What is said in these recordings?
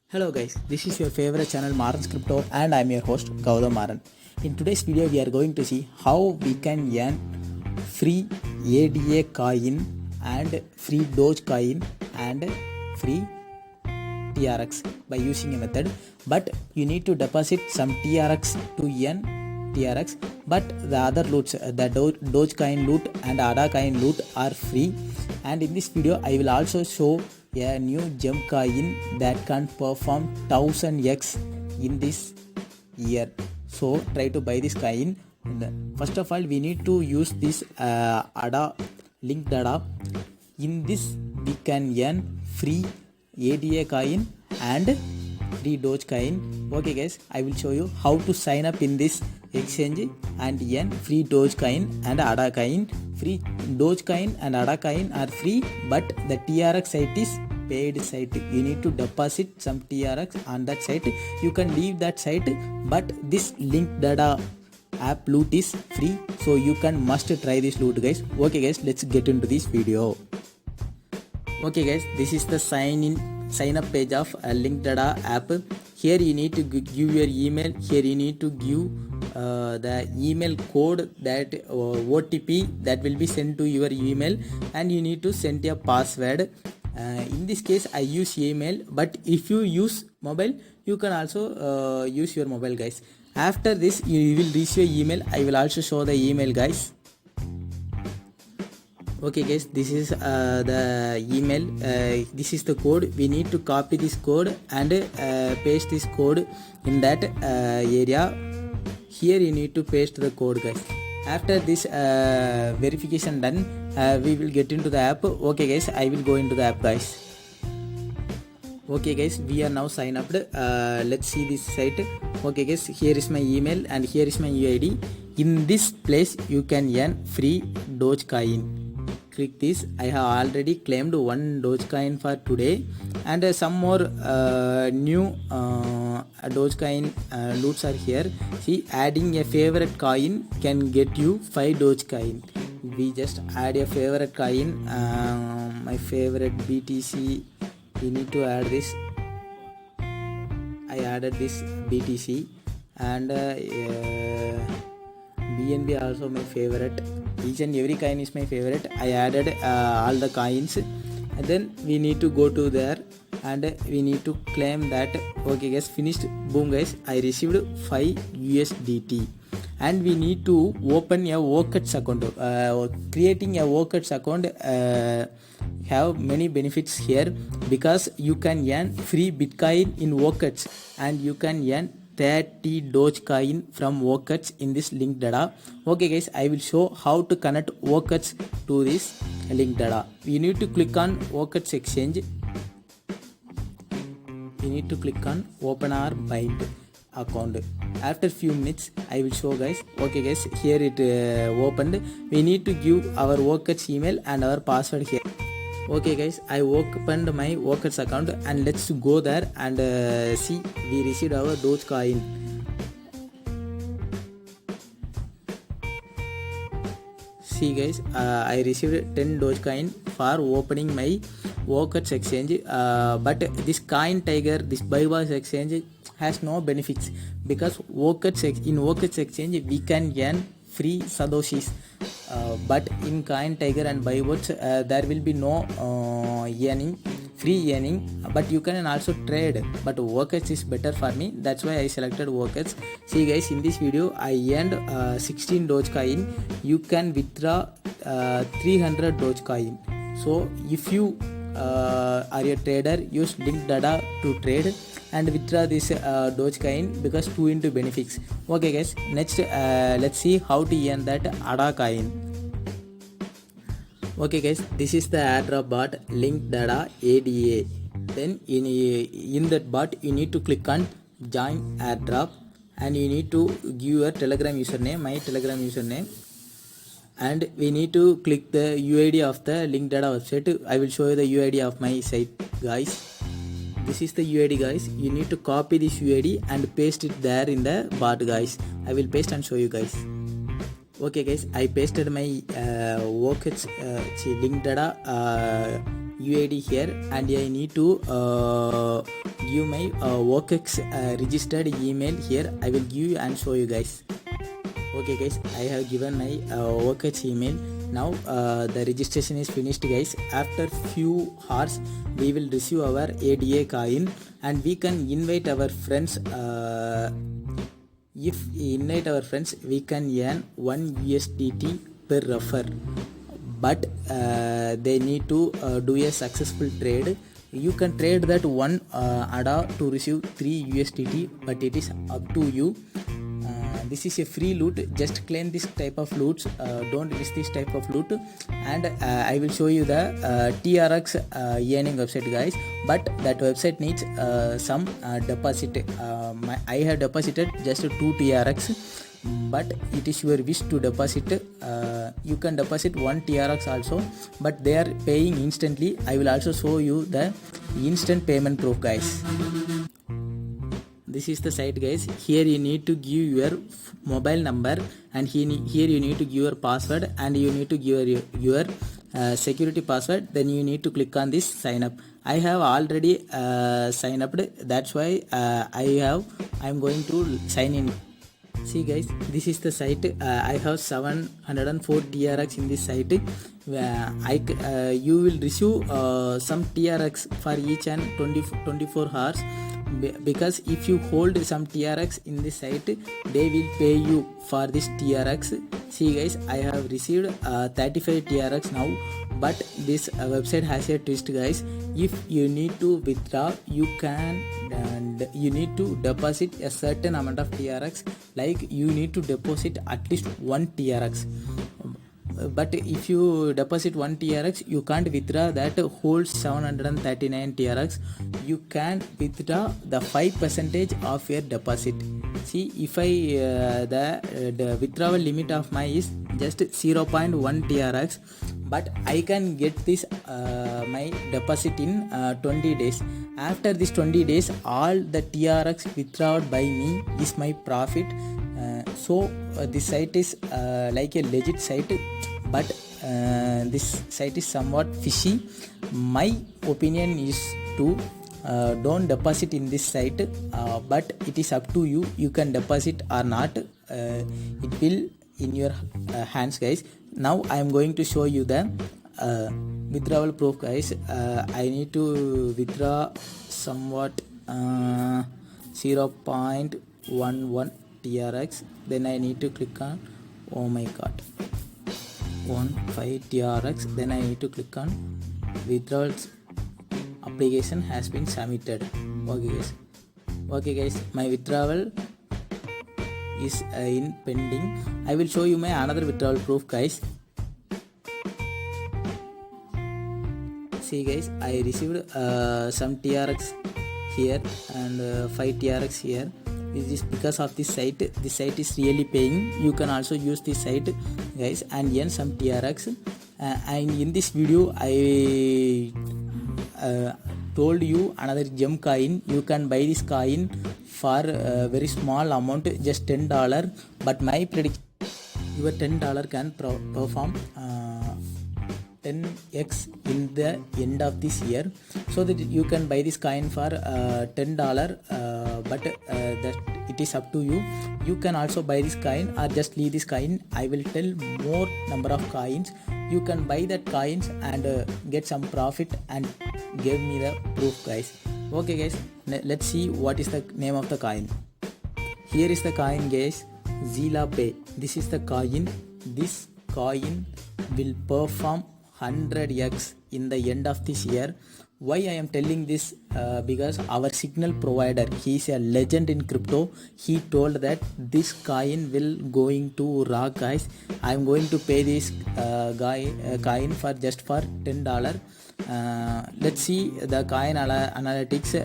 Hello guys, this is your favorite channel Maran's Crypto and I am your host Gautam Maran. In today's video we are going to see how we can earn free ADA coin and free Doge coin and free TRX by using a method, but you need to deposit some TRX to earn TRX, but the other loots, the Dogecoin loot and ADA coin loot are free. And in this video I will also show a new gem coin that can perform 1000x in this year. So try to buy this coin. First of all, we need to use this ADA linked ADA. In this we can earn free ADA coin and free Dogecoin. Okay guys, I will show you how to sign up in this exchange and earn free Dogecoin and ADA coin. Free Dogecoin and ADA coin are free, but the TRX site is paid site. You need to deposit some TRX on that site. You can leave that site, but this linked ADA app loot is free, so you can must try this loot guys. Okay guys, let's get into this video. Okay guys, this is the sign up page of linked ADA app. Here you need to give your email. Here you need to give the email code, that OTP that will be sent to your email, and you need to send a password. In this case I use email, but if you use mobile you can also use your mobile guys. After this you will receive your email. I will also show the email guys. Okay guys, this is the email. This is the code. We need to copy this code and paste this code in that area. Here you need to paste the code guys. After this verification done, we will get into the app. Okay guys, I will go into the app guys. Okay guys, we are now signed up. Let's see this site. Okay guys, here is my email and here is my UID. In this place you can earn free Dogecoin. Click this. I have already claimed one Dogecoin for today, and some more new Dogecoin loots are here. See, adding a favorite coin can get you 5 Dogecoin. We just add a favorite coin. My favorite BTC. We need to add this. I added this BTC, and BNB also my favorite. Each and every coin is my favorite. I added all the coins, and then we need to go to there and we need to claim that. Okay guys, finished. Boom guys, I received 5 USDT, and we need to open a Workets account. Creating a Workets account have many benefits here, because you can earn free Bitcoin in Workets and you can earn 30 Dogecoin from Workets in this linked ADA. Okay guys, I will show how to connect Workets to this linked ADA. You need to click on Workets exchange. You need to click on open our bind account. After few minutes I will show guys. Okay guys, here it opened. We need to give our Workets email and our password here. Okay guys, I opened my Workets account, and let's go there and see we received our Dogecoin. See guys, I received 10 Dogecoin for opening my Workets exchange, but this Coin Tiger, this Bybars exchange has no benefits, because in Workets exchange we can earn free Satoshis, but in Coin Tiger and Bybars there will be no free earning, but you can also trade, but Workets is better for me. That's why I selected Workets. See guys, in this video I earned 16 Dogecoin. You can withdraw 300 Dogecoin. So if you are a trader, use linked ADA to trade and withdraw this Dogecoin, because 2 into benefits. Okay guys, next let's see how to earn that ADA coin. Okay guys, this is the airdrop bot linked ADA ADA. Then in that bot you need to click on join airdrop, and you need to give your Telegram username, my Telegram username, and we need to click the UID of the linked ADA website. I will show you the UID of my site guys. This is the UID guys. You need to copy this UID and paste it there in the bot guys. I will paste and show you guys. Okay guys, I pasted my Workets linked ADA UID here, and I need to give give my OKX registered email here. I will give you and show you guys. Okay guys, I have given my OKX email. Now the registration is finished guys. After few hours we will receive our ADA coin and we can invite our friends. If we invite our friends, we can earn 1 USDT per refer, but they need to do a successful trade. You can trade that one ADA to receive 3 USDT, but it is up to you. This is a free loot. Just claim this type of loots. Don't miss this type of loot. And I will show you the TRX earning website guys, but that website needs some deposit. I have deposited just 2 TRX, but it is your wish to deposit. You can deposit 1 TRX also, but they are paying instantly. I will also show you the instant payment proof guys. This is the site guys. Here you need to give your mobile number, and here you need to give your password, and you need to give your security password. Then you need to click on this sign up. I have already signed up. That's why I'm going to sign in. See guys, this is the site. I have 704 TRX in this site. You will receive some TRX for each and 24 hours. Because if you hold some TRX in this site, they will pay you for this TRX. See guys, I have received 35 TRX now, but this website has a twist guys. If you need to withdraw, you can, and you need to deposit a certain amount of TRX, like you need to deposit at least 1 TRX. But if you deposit 1 TRX, you can't withdraw that whole 739 TRX. You can withdraw the 5% of your deposit. See, if the withdrawal limit of my is just 0.1 TRX, but I can get this my deposit in 20 days. After this 20 days, all the TRX withdrawn by me is my profit. So this site is like a legit site, but this site is somewhat fishy. My opinion is to don't deposit in this site, but it is up to you. You can deposit or not. It will in your hands guys. Now I am going to show you the withdrawal proof guys. I need to withdraw somewhat 0.11 TRX. Then I need to click on, oh my god, 15 TRX. Then I need to click on withdrawals. Application has been submitted. Okay guys, my withdrawal is in pending. I will show you my another withdrawal proof guys. See guys, I received some TRX here and 5 TRX here. This is because of this site. This site is really paying. You can also use this site guys and earn some TRX. And in this video I told you another gem coin. You can buy this coin for a very small amount, just $10. But my prediction, your $10 can perform 10x in the end of this year, so that you can buy this coin for $10. But that it is up to you. You can also buy this coin or just leave this coin. I will tell more number of coins. You can buy that coins and get some profit and give me the proof guys. Okay guys, let's see what is the name of the coin. Here is the coin guys, Zilla Pay. This is the coin. This coin will perform 100x in the end of this year. Why I am telling this? Because our signal provider, he is a legend in crypto. He told that this coin will going to rock guys. I am going to pay this coin for just for $10. Let's see the coin analytics.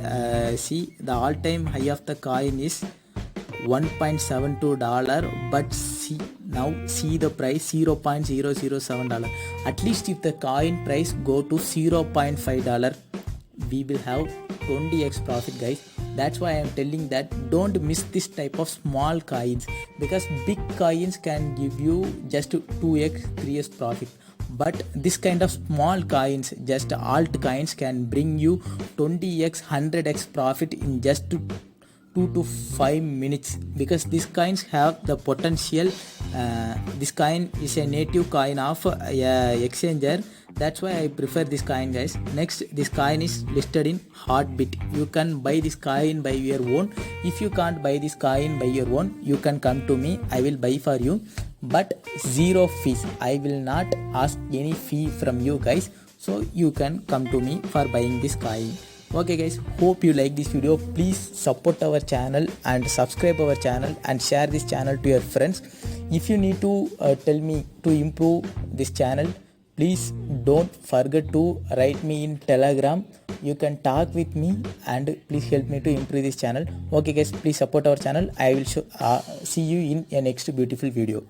See, the all-time high of the coin is $1.72, but now see the price $0.007. At least if the coin price go to $0.5, we will have 20x profit guys. That's why I am telling that don't miss this type of small coins, because big coins can give you just 2x 3x profit, but this kind of small coins, just altcoins, can bring you 20x 100x profit in just 2 to 5 minutes, because these coins have the potential. This coin is a native coin of exchanger, that's why I prefer this coin, guys. Next, this coin is listed in Heartbeat. You can buy this coin by your own. If you can't buy this coin by your own, you can come to me, I will buy for you, but zero fees. I will not ask any fee from you guys, so you can come to me for buying this coin. Okay guys, hope you like this video. Please support our channel and subscribe our channel and share this channel to your friends. If you need to tell me to improve this channel, please don't forget to write me in Telegram. You can talk with me and please help me to improve this channel. Okay guys, please support our channel. I will see you in a next beautiful video.